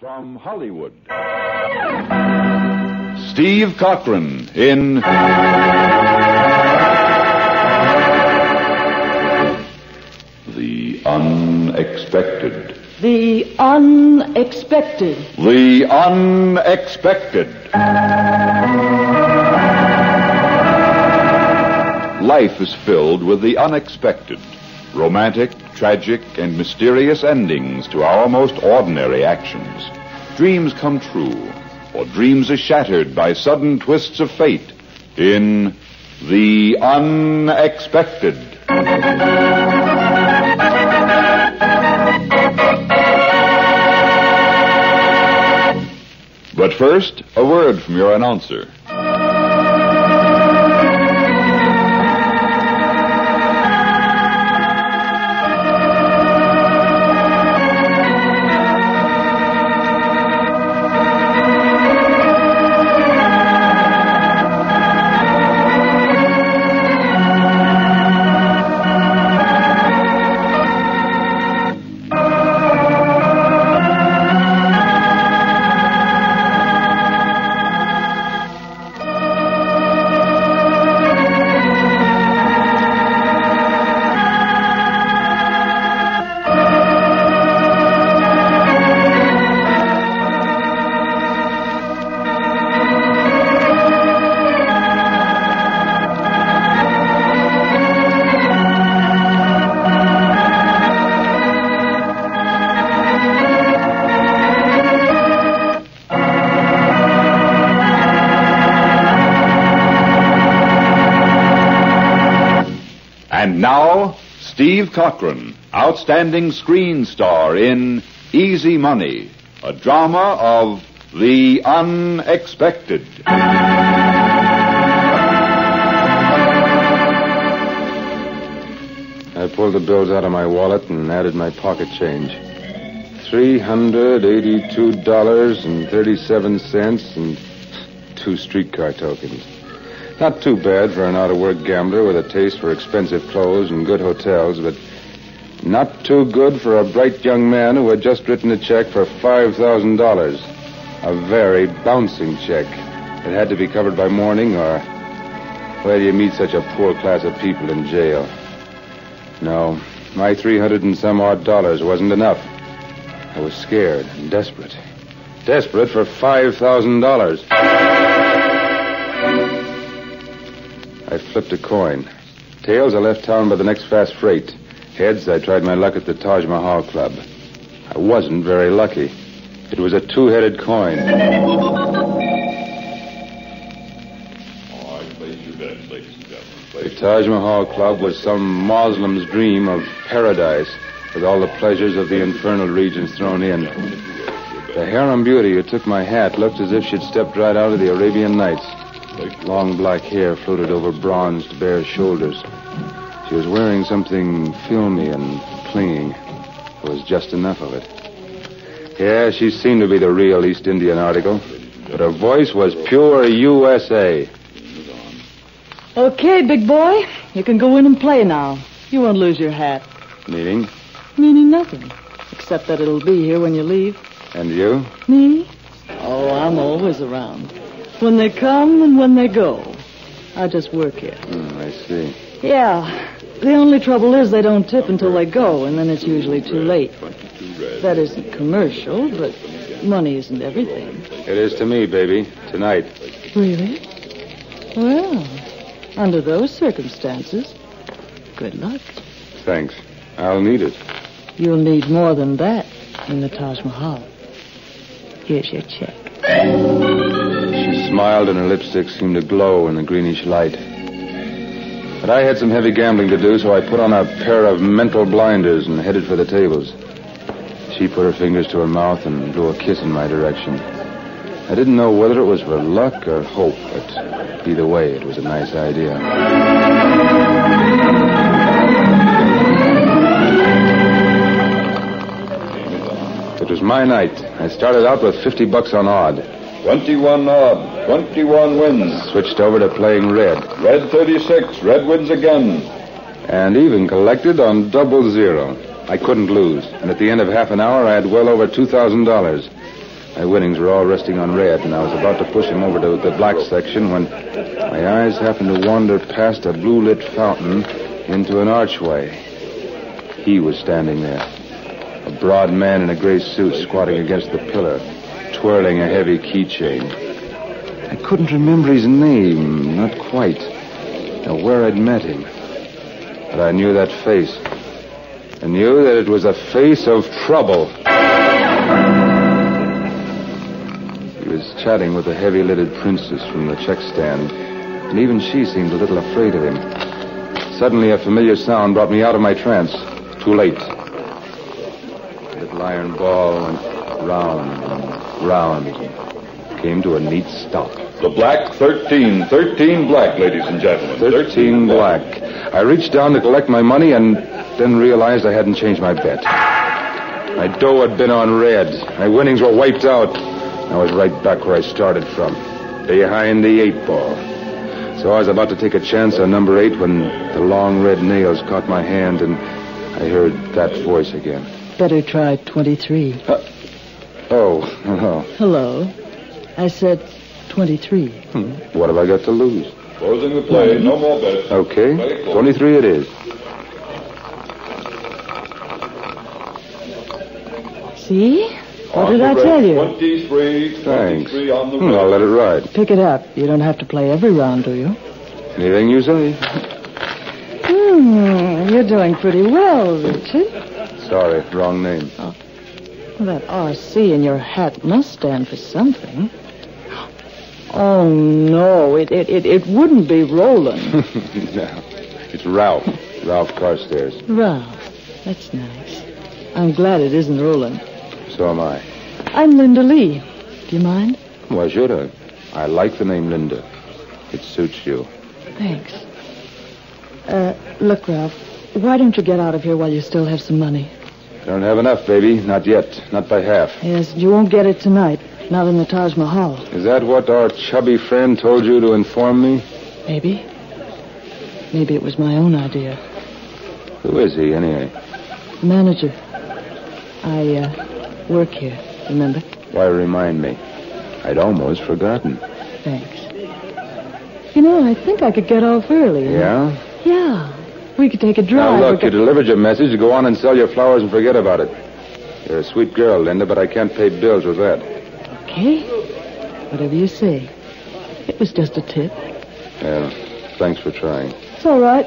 From Hollywood, Steve Cochran in The Unexpected. The Unexpected. The Unexpected. Life is filled with the unexpected. Romantic, tragic, and mysterious endings to our most ordinary actions. Dreams come true, or dreams are shattered by sudden twists of fate in The Unexpected. But first, a word from your announcer. And now, Steve Cochran, outstanding screen star in Easy Money, a drama of the unexpected. I pulled the bills out of my wallet and added my pocket change. $382.37 and 2 streetcar tokens. Not too bad for an out-of-work gambler with a taste for expensive clothes and good hotels, but not too good for a bright young man who had just written a check for $5,000. A very bouncing check. It had to be covered by morning, or where do you meet such a poor class of people in jail? No, my $300 and some odd wasn't enough. I was scared and desperate. Desperate for $5,000. I flipped a coin. Tails, I left town by the next fast freight. Heads, I tried my luck at the Taj Mahal Club. I wasn't very lucky. It was a 2-headed coin. The Taj Mahal Club was some Muslim's dream of paradise, with all the pleasures of the infernal regions thrown in. The harem beauty who took my hat looked as if she'd stepped right out of the Arabian Nights. Long black hair floated over bronzed, bare shoulders. She was wearing something filmy and clinging. There was just enough of it. Yeah, she seemed to be the real East Indian article, but her voice was pure USA. Okay, big boy. You can go in and play now. You won't lose your hat. Meaning? Meaning nothing. Except that it'll be here when you leave. And you? Me? Oh, I'm always around. When they come and when they go. I just work here. I see. Yeah. The only trouble is they don't tip until they go, and then it's usually too late. That isn't commercial, but money isn't everything. It is to me, baby. Tonight. Really? Well, under those circumstances, good luck. Thanks. I'll need it. You'll need more than that in the Taj Mahal. Here's your check. She smiled and her lipstick seemed to glow in the greenish light. But I had some heavy gambling to do, so I put on a pair of mental blinders and headed for the tables. She put her fingers to her mouth and blew a kiss in my direction. I didn't know whether it was for luck or hope, but either way, it was a nice idea. It was my night. I started out with $50 on odd. 21 odd, 21 wins. Switched over to playing red. Red 36, red wins again. And even collected on 00. I couldn't lose. And at the end of half an hour, I had well over $2,000. My winnings were all resting on red, and I was about to push him over to the black section when my eyes happened to wander past a blue-lit fountain into an archway. He was standing there, a broad man in a gray suit squatting against the pillar, twirling a heavy keychain. I couldn't remember his name, not quite, or where I'd met him. But I knew that face. I knew that it was a face of trouble. He was chatting with a heavy-lidded princess from the check stand, and even she seemed a little afraid of him. Suddenly, a familiar sound brought me out of my trance. Too late. The little iron ball went round and round, came to a neat stop. The black 13. 13 black, ladies and gentlemen. 13 black. I reached down to collect my money and then realized I hadn't changed my bet. My dough had been on red. My winnings were wiped out. I was right back where I started from, behind the 8 ball. So I was about to take a chance on number 8 when the long red nails caught my hand and I heard that voice again. Better try 23. Oh. Hello. I said 23. What have I got to lose? Closing the play. No more bets. Okay. 23 it is. See? What did I tell you? 23. Thanks. 23 on the I'll red. let it ride. Pick it up. You don't have to play every round, do you? Anything you say. You're doing pretty well, Richard. Sorry, wrong name. Well, that RC in your hat must stand for something. Oh, no, it wouldn't be Roland. No, it's Ralph. Ralph Carstairs. Ralph, that's nice. I'm glad it isn't Roland. So am I. I'm Linda Lee. Do you mind? Why should I? I like the name Linda. It suits you. Thanks. Look, Ralph, why don't you get out of here while you still have some money? I don't have enough, baby. Not yet. Not by half. Yes, you won't get it tonight. Not in the Taj Mahal. Is that what our chubby friend told you to inform me? Maybe. Maybe it was my own idea. Who is he, anyway? Manager. I work here, remember? Why remind me? I'd almost forgotten. Thanks. You know, I think I could get off early. Yeah? Yeah. We could take a drive. Now, look, you delivered your message. Go on and sell your flowers and forget about it. You're a sweet girl, Linda, but I can't pay bills with that. Okay. Whatever you say. It was just a tip. Yeah, thanks for trying. It's all right.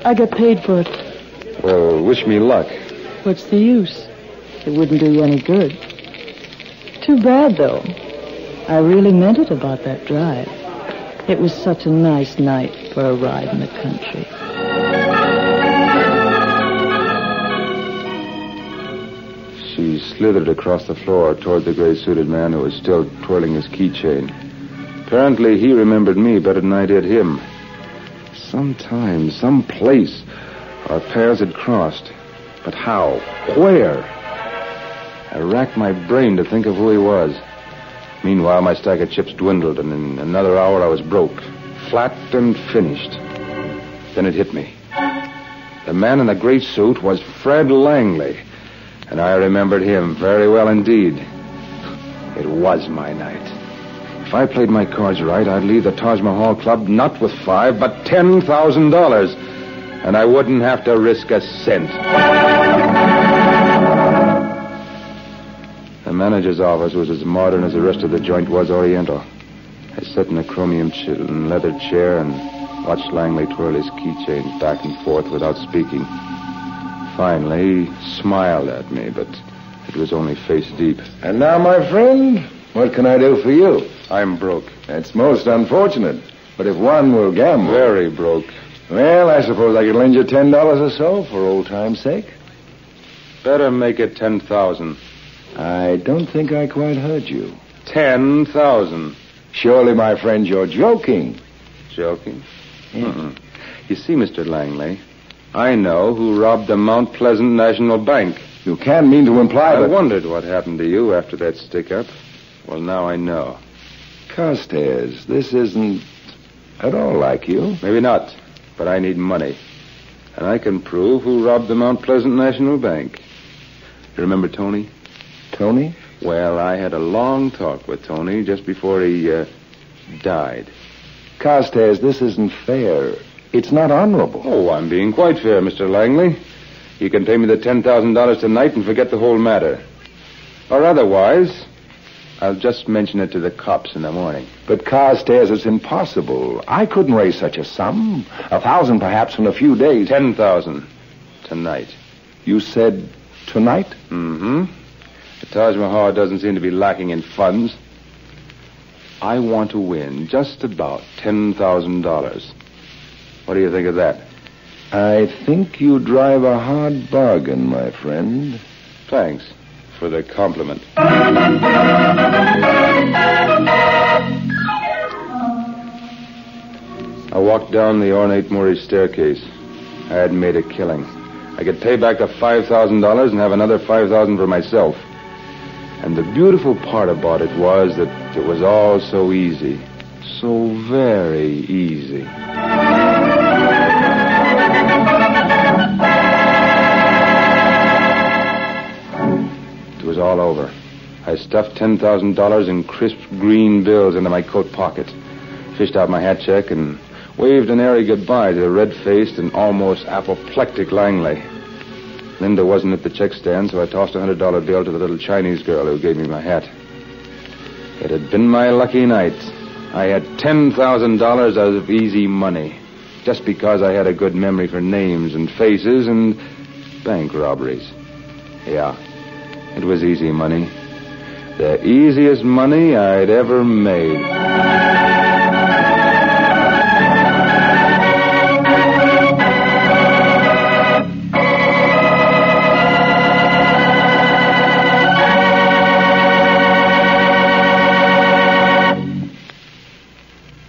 I get paid for it. Well, wish me luck. What's the use? It wouldn't do you any good. Too bad, though. I really meant it about that drive. It was such a nice night for a ride in the country. She slithered across the floor toward the gray-suited man who was still twirling his keychain. Apparently, he remembered me better than I did him. Sometime, someplace, our paths had crossed. But how? Where? I racked my brain to think of who he was. Meanwhile, my stack of chips dwindled, and in another hour I was broke. Flat and finished. Then it hit me. The man in the gray suit was Fred Langley. And I remembered him very well indeed. It was my night. If I played my cards right, I'd leave the Taj Mahal Club not with $5,000, but $10,000. And I wouldn't have to risk a cent. The manager's office was as modern as the rest of the joint was oriental. I sat in a chromium and leather chair and watched Langley twirl his keychain back and forth without speaking. Finally, he smiled at me, but it was only face deep. And now, my friend, what can I do for you? I'm broke. That's most unfortunate. But if one will gamble... Very broke. Well, I suppose I could lend you $10 or so for old time's sake. Better make it 10,000. I don't think I quite heard you. 10,000. Surely, my friend, you're joking. Joking? You see, Mr. Langley, I know who robbed the Mount Pleasant National Bank. You can't mean to imply I that... wondered what happened to you after that stick-up. Well, now I know. Carstairs, this isn't at all like you. Maybe not, but I need money. And I can prove who robbed the Mount Pleasant National Bank. You remember Tony? Tony? Well, I had a long talk with Tony just before he, died. Carstairs, this isn't fair. It's not honorable. Oh, I'm being quite fair, Mr. Langley. You can pay me the $10,000 tonight and forget the whole matter. Or otherwise, I'll just mention it to the cops in the morning. But Carstairs, it's impossible. I couldn't raise such a sum. 1,000 perhaps in a few days. 10,000 tonight. You said tonight? Mm-hmm. The Taj Mahal doesn't seem to be lacking in funds. I want to win just about $10,000. What do you think of that? I think you drive a hard bargain, my friend. Thanks for the compliment. I walked down the ornate Moorish staircase. I had made a killing. I could pay back the $5,000 and have another $5,000 for myself. And the beautiful part about it was that it was all so easy. So very easy. It was all over. I stuffed $10,000 in crisp green bills into my coat pocket, fished out my hat check, and waved an airy goodbye to the red-faced and almost apoplectic Langley. Linda wasn't at the check stand, so I tossed a $100 bill to the little Chinese girl who gave me my hat. It had been my lucky night. I had $10,000 out of easy money, just because I had a good memory for names and faces and bank robberies. Yeah, it was easy money. The easiest money I'd ever made.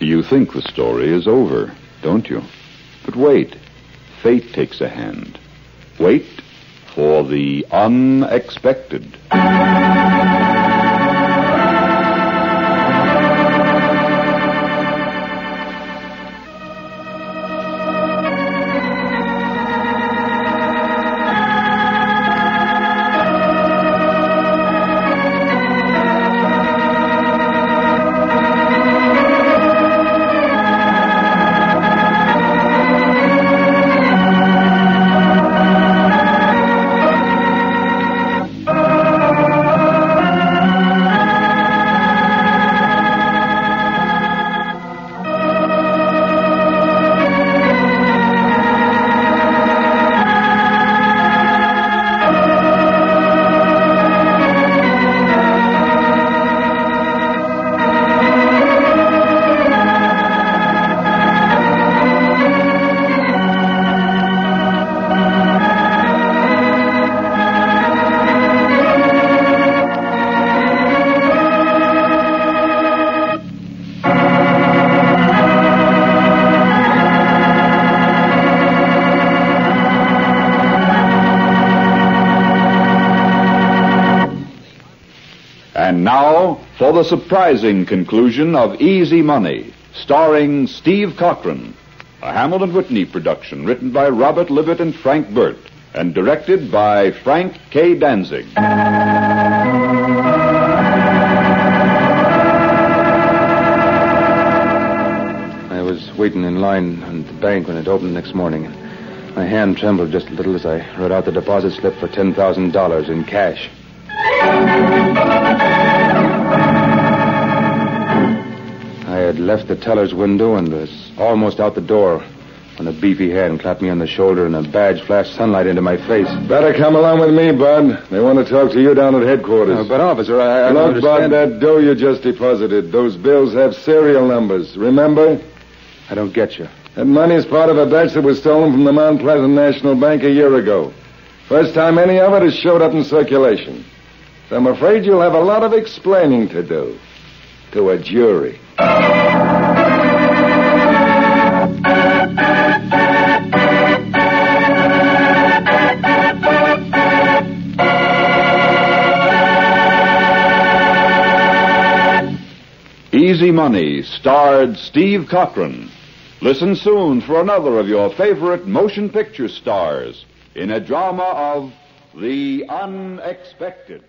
You think the story is over, don't you? But wait. Fate takes a hand. Wait for the unexpected. And now, for the surprising conclusion of Easy Money, starring Steve Cochran, a Hamilton Whitney production written by Robert Livett and Frank Burt, and directed by Frank K. Danzig. I was waiting in line at the bank when it opened next morning. My hand trembled just a little as I wrote out the deposit slip for $10,000 in cash. I had left the teller's window and was almost out the door when a beefy hand clapped me on the shoulder and a badge flashed sunlight into my face. Better come along with me, Bud. They want to talk to you down at headquarters. But, officer, I don't Look, Bud, understand. that dough you just deposited, those bills have serial numbers, remember? I don't get you. That money is part of a batch that was stolen from the Mount Pleasant National Bank a year ago. First time any of it has showed up in circulation. So I'm afraid you'll have a lot of explaining to do. To a jury. Easy Money starred Steve Cochran. Listen soon for another of your favorite motion picture stars in a drama of the unexpected.